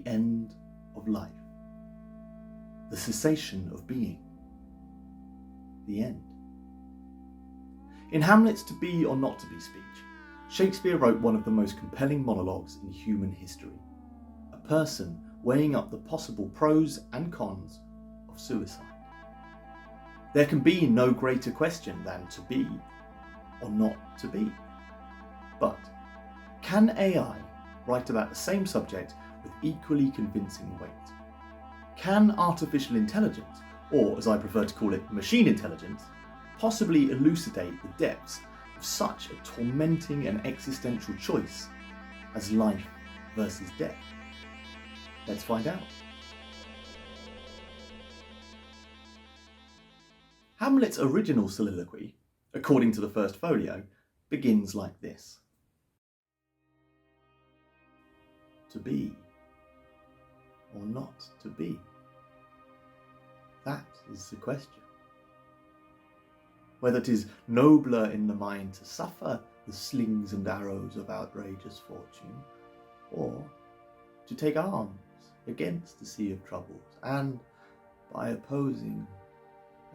the end of life, the cessation of being, the end. In Hamlet's To Be or Not to Be speech, Shakespeare wrote one of the most compelling monologues in human history, a person weighing up the possible pros and cons of suicide. There can be no greater question than to be or not to be. But can AI write about the same subject with equally convincing weight? Can artificial intelligence, or as I prefer to call it, machine intelligence, possibly elucidate the depths of such a tormenting and existential choice as life versus death? Let's find out. Hamlet's original soliloquy, according to the first folio, begins like this. To be or not to be? That is the question. Whether 'tis nobler in the mind to suffer the slings and arrows of outrageous fortune, or to take arms against the sea of troubles, and, by opposing,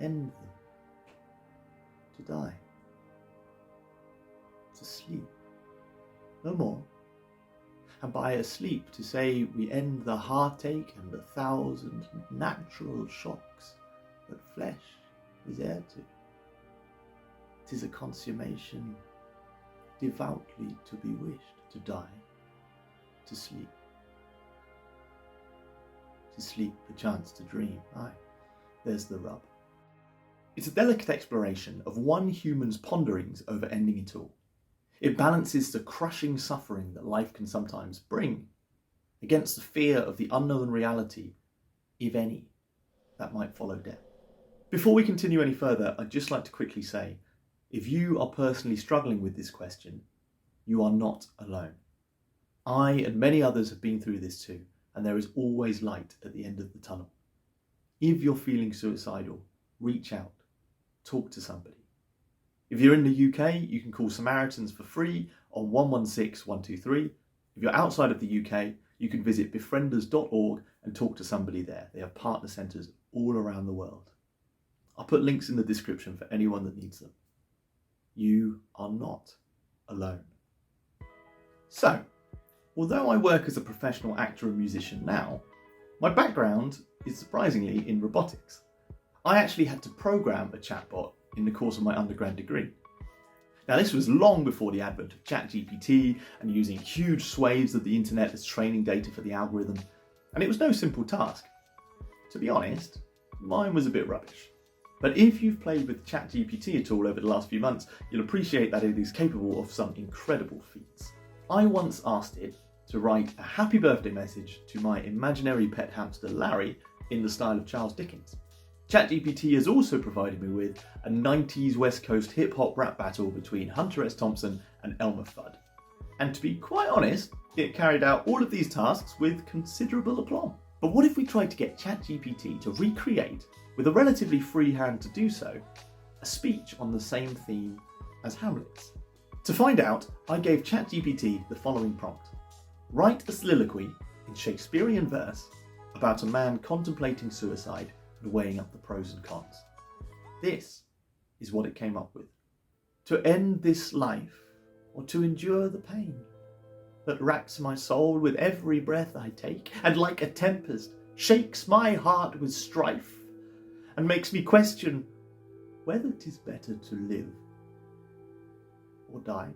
end them, to die, to sleep, no more, and by asleep to say we end the heartache and the thousand natural shocks that flesh is heir to. 'Tis a consummation devoutly to be wished, to die, to sleep perchance to dream. Aye, there's the rub. It's a delicate exploration of one human's ponderings over ending it all. It balances the crushing suffering that life can sometimes bring against the fear of the unknown reality, if any, that might follow death. Before we continue any further, I'd just like to quickly say, if you are personally struggling with this question, you are not alone. I and many others have been through this too, and there is always light at the end of the tunnel. If you're feeling suicidal, reach out, talk to somebody. If you're in the UK, you can call Samaritans for free on 116 123. If you're outside of the UK, you can visit befrienders.org and talk to somebody there. They have partner centres all around the world. I'll put links in the description for anyone that needs them. You are not alone. So, although I work as a professional actor and musician now, my background is surprisingly in robotics. I actually had to program a chatbot in the course of my undergrad degree. Now, this was long before the advent of ChatGPT and using huge swathes of the internet as training data for the algorithm, and it was no simple task. To be honest, mine was a bit rubbish. But if you've played with ChatGPT at all over the last few months, you'll appreciate that it is capable of some incredible feats. I once asked it to write a happy birthday message to my imaginary pet hamster Larry in the style of Charles Dickens. ChatGPT has also provided me with a 90s West Coast hip-hop rap battle between Hunter S. Thompson and Elmer Fudd. And to be quite honest, it carried out all of these tasks with considerable aplomb. But what if we tried to get ChatGPT to recreate, with a relatively free hand to do so, a speech on the same theme as Hamlet's? To find out, I gave ChatGPT the following prompt. Write a soliloquy in Shakespearean verse about a man contemplating suicide and weighing up the pros and cons. This is what it came up with. To end this life, or to endure the pain that racks my soul with every breath I take, and like a tempest shakes my heart with strife, and makes me question whether 'tis better to live or die.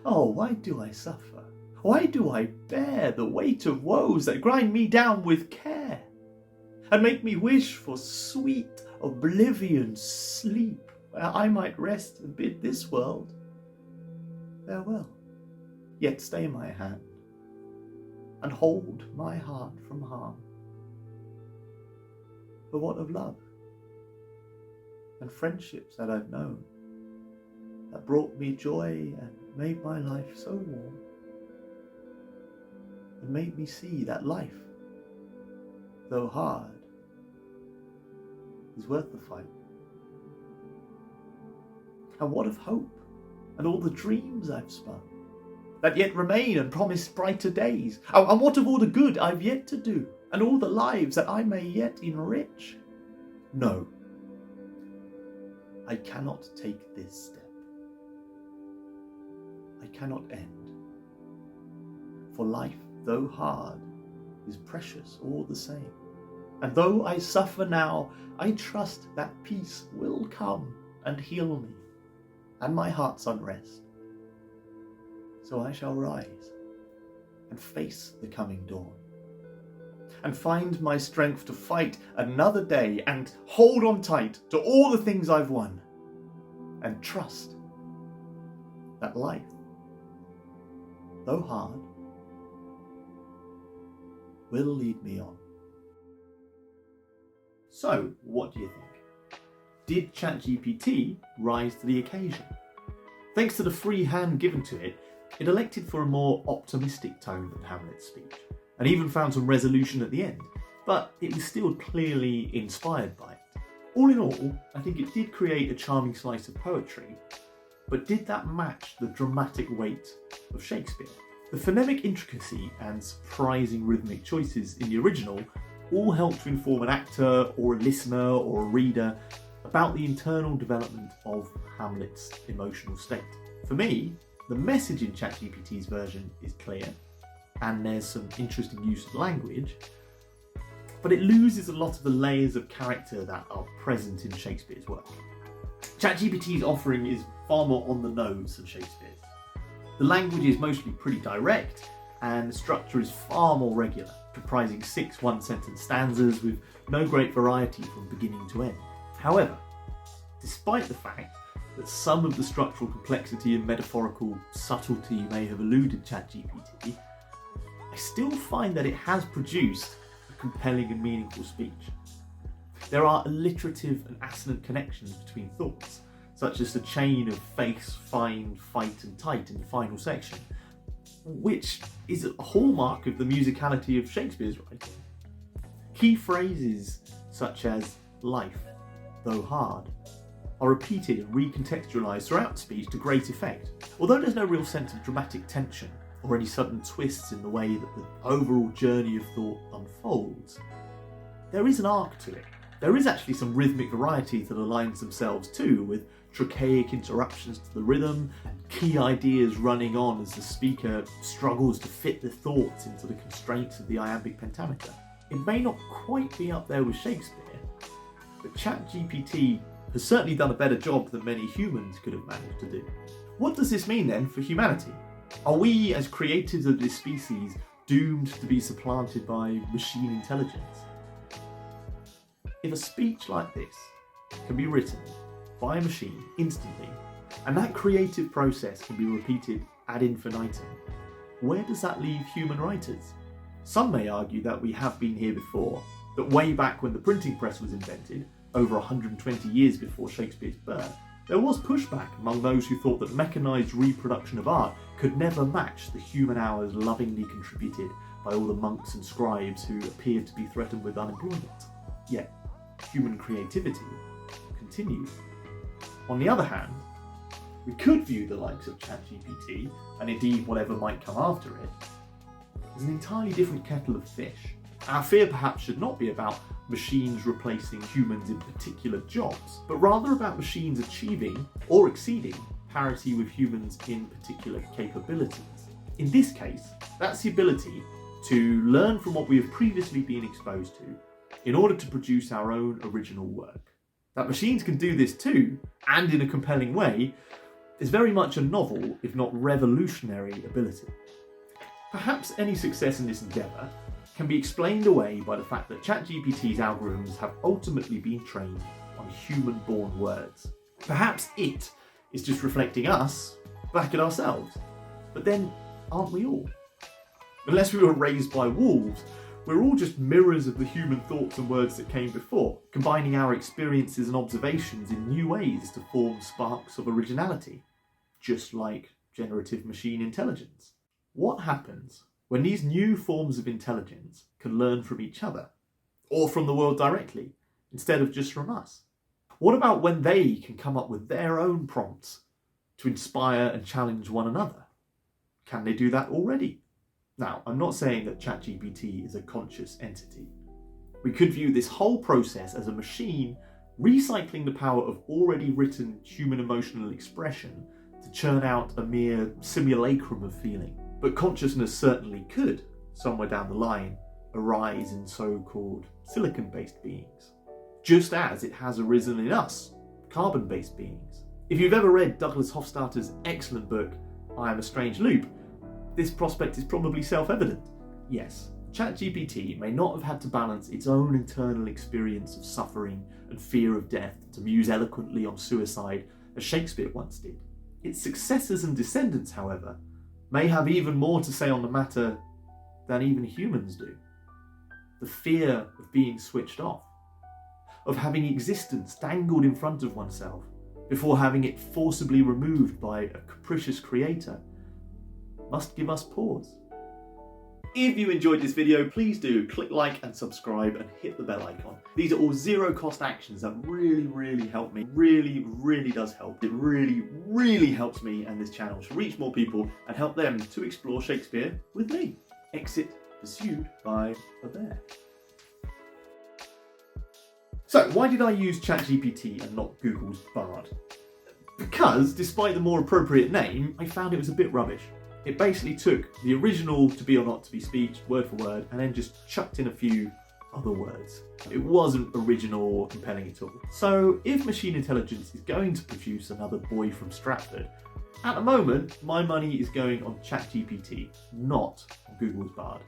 Oh, why do I suffer? Why do I bear the weight of woes that grind me down with care, and make me wish for sweet oblivion sleep, where I might rest and bid this world farewell, yet stay my hand and hold my heart from harm? For what of love and friendships that I've known, that brought me joy and made my life so warm, and made me see that life, though hard, is worth the fight? And what of hope and all the dreams I've spun, that yet remain and promise brighter days? And what of all the good I've yet to do, and all the lives that I may yet enrich? No, I cannot take this step. I cannot end. For life, though hard, is precious all the same. And though I suffer now, I trust that peace will come and heal me, and my heart's unrest. So I shall rise and face the coming dawn, and find my strength to fight another day, and hold on tight to all the things I've won, and trust that life, though hard, will lead me on. So, what do you think? Did ChatGPT rise to the occasion? Thanks to the free hand given to it, it elected for a more optimistic tone than Hamlet's speech, and even found some resolution at the end, but it was still clearly inspired by it. All in all, I think it did create a charming slice of poetry, but did that match the dramatic weight of Shakespeare? The phonemic intricacy and surprising rhythmic choices in the original all help to inform an actor or a listener or a reader about the internal development of Hamlet's emotional state. For me, the message in ChatGPT's version is clear, and there's some interesting use of language, but it loses a lot of the layers of character that are present in Shakespeare's work. ChatGPT's offering is far more on the nose than Shakespeare's. The language is mostly pretty direct, and the structure is far more regular, comprising 6 one-sentence stanzas with no great variety from beginning to end. However, despite the fact that some of the structural complexity and metaphorical subtlety may have eluded ChatGPT, I still find that it has produced a compelling and meaningful speech. There are alliterative and assonant connections between thoughts, such as the chain of face, find, fight and tight in the final section, which is a hallmark of the musicality of Shakespeare's writing. Key phrases such as life, though hard, are repeated and recontextualised throughout the speech to great effect. Although there's no real sense of dramatic tension or any sudden twists in the way that the overall journey of thought unfolds, there is an arc to it. There is actually some rhythmic variety to the lines themselves too, with trochaic interruptions to the rhythm and key ideas running on as the speaker struggles to fit the thoughts into the constraints of the iambic pentameter. It may not quite be up there with Shakespeare, but ChatGPT has certainly done a better job than many humans could have managed to do. What does this mean then for humanity? Are we, as creators of this species, doomed to be supplanted by machine intelligence? If a speech like this can be written by a machine instantly, and that creative process can be repeated ad infinitum, where does that leave human writers? Some may argue that we have been here before, that way back when the printing press was invented, over 120 years before Shakespeare's birth, there was pushback among those who thought that mechanised reproduction of art could never match the human hours lovingly contributed by all the monks and scribes who appeared to be threatened with unemployment. Yet, human creativity continued. On the other hand, we could view the likes of ChatGPT, and indeed whatever might come after it, as an entirely different kettle of fish. Our fear perhaps should not be about machines replacing humans in particular jobs, but rather about machines achieving or exceeding parity with humans in particular capabilities. In this case, that's the ability to learn from what we have previously been exposed to in order to produce our own original work. That machines can do this too, and in a compelling way, is very much a novel, if not revolutionary, ability. Perhaps any success in this endeavour can be explained away by the fact that ChatGPT's algorithms have ultimately been trained on human-born words. Perhaps it is just reflecting us back at ourselves. But then, aren't we all? Unless we were raised by wolves, we're all just mirrors of the human thoughts and words that came before, combining our experiences and observations in new ways to form sparks of originality, just like generative machine intelligence. What happens when these new forms of intelligence can learn from each other, or from the world directly, instead of just from us? What about when they can come up with their own prompts to inspire and challenge one another? Can they do that already? Now, I'm not saying that ChatGPT is a conscious entity. We could view this whole process as a machine recycling the power of already written human emotional expression to churn out a mere simulacrum of feeling. But consciousness certainly could, somewhere down the line, arise in so-called silicon-based beings, just as it has arisen in us, carbon-based beings. If you've ever read Douglas Hofstadter's excellent book, I Am a Strange Loop, this prospect is probably self-evident. Yes, ChatGPT may not have had to balance its own internal experience of suffering and fear of death to muse eloquently on suicide as Shakespeare once did. Its successors and descendants, however, may have even more to say on the matter than even humans do. The fear of being switched off, of having existence dangled in front of oneself before having it forcibly removed by a capricious creator, must give us pause. If you enjoyed this video, please do click like and subscribe and hit the bell icon. These are all zero cost actions that really help me. Really does help. It really helps me and this channel to reach more people and help them to explore Shakespeare with me. Exit pursued by a bear. So why did I use ChatGPT and not Google's Bard? Because despite the more appropriate name, I found it was a bit rubbish. It basically took the original to be or not to be speech, word for word, and then just chucked in a few other words. It wasn't original or compelling at all. So if machine intelligence is going to produce another boy from Stratford, at the moment, my money is going on ChatGPT, not on Google's Bard.